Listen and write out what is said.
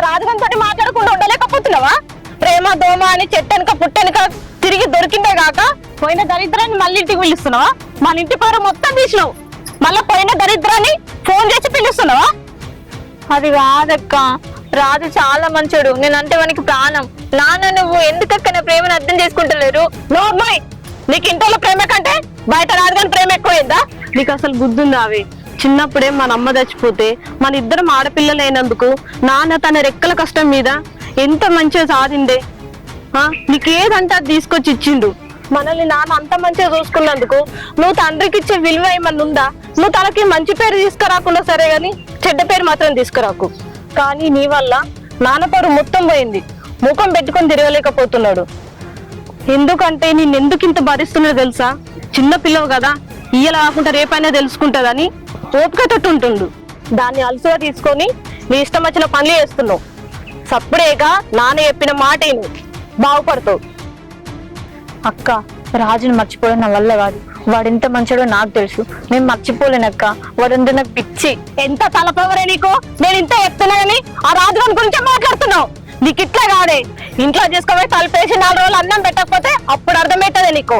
రాజుగారితో మాట్లాడకుండా ఉండలేకపోతున్నావా? ప్రేమ దోమ అని చెట్టెనక పుట్టెనక తిరిగి దొరికిందే గాక పోయిన దరిద్రాన్ని మళ్ళీ ఇంటికి పిలుస్తున్నావా? మన ఇంటి పేరు మొత్తం తీసినావు, మళ్ళా పోయిన దరిద్రాన్ని ఫోన్ చేసి పిలుస్తున్నావా? అది కాదక్క, రాజు చాలా మంచోడు, నేనంటే వానికి ప్రాణం. నాన్న నువ్వు ఎందుకక్క నా ప్రేమను అర్థం చేసుకుంటలేరు? నోర్మోయ్, నీకు ఇంట్లో ప్రేమ కంటే బయట రాజుగారి ప్రేమ ఎక్కువైందా? నీకు అసలు బుద్ధుందా? అవి చిన్నప్పుడే మన అమ్మ చచ్చిపోతే మన ఇద్దరం ఆడపిల్లలైనందుకు నాన్న తన రెక్కల కష్టం మీద ఎంత మంచిగా సాధిందే. నీకేదంటే అది తీసుకొచ్చి ఇచ్చిండు. మనల్ని నాన్న అంత మంచిగా చూసుకున్నందుకు నువ్వు తండ్రికి ఇచ్చే విలువ ఏమన్నా ఉందా? నువ్వు తనకి మంచి పేరు తీసుకురాకుండా సరే గాని చెడ్డ పేరు మాత్రం తీసుకురాకు. కానీ నీ వల్ల నాన్న పేరు మొత్తం పోయింది, ముఖం పెట్టుకొని తిరగలేకపోతున్నాడు. ఎందుకంటే నేను ఎందుకు ఇంత భరిస్తున్నా తెలుసా? చిన్న పిల్లవు కదా, ఇయ్యలా కాకుండా రేపైనా తెలుసుకుంటదని ఓపికతోటి ఉంటుండు. దాన్ని అలసుగా తీసుకొని నీ ఇష్టం వచ్చిన పనులు చేస్తున్నావు. సప్పుడేగా నాన్న చెప్పిన మాట బాగుపడతావు. అక్క, రాజుని మర్చిపోవడం నా వల్ల కాదు. వాడు ఎంత మంచోడో నాకు తెలుసు, నేను మర్చిపోలేనక్క. వాడంటే నాకు పిచ్చి. ఎంత తలపవరే నీకు? నేను ఇంత చెప్తున్నా కానీ ఆ రాజుగారి గురించే మాట్లాడుతున్నావు. నీకు ఇట్లా కాదే, ఇంట్లో చేసుకోబోయి తలపేసి 4 రోజులు అన్నం పెట్టకపోతే అప్పుడు అర్థమవుతుంది నీకు.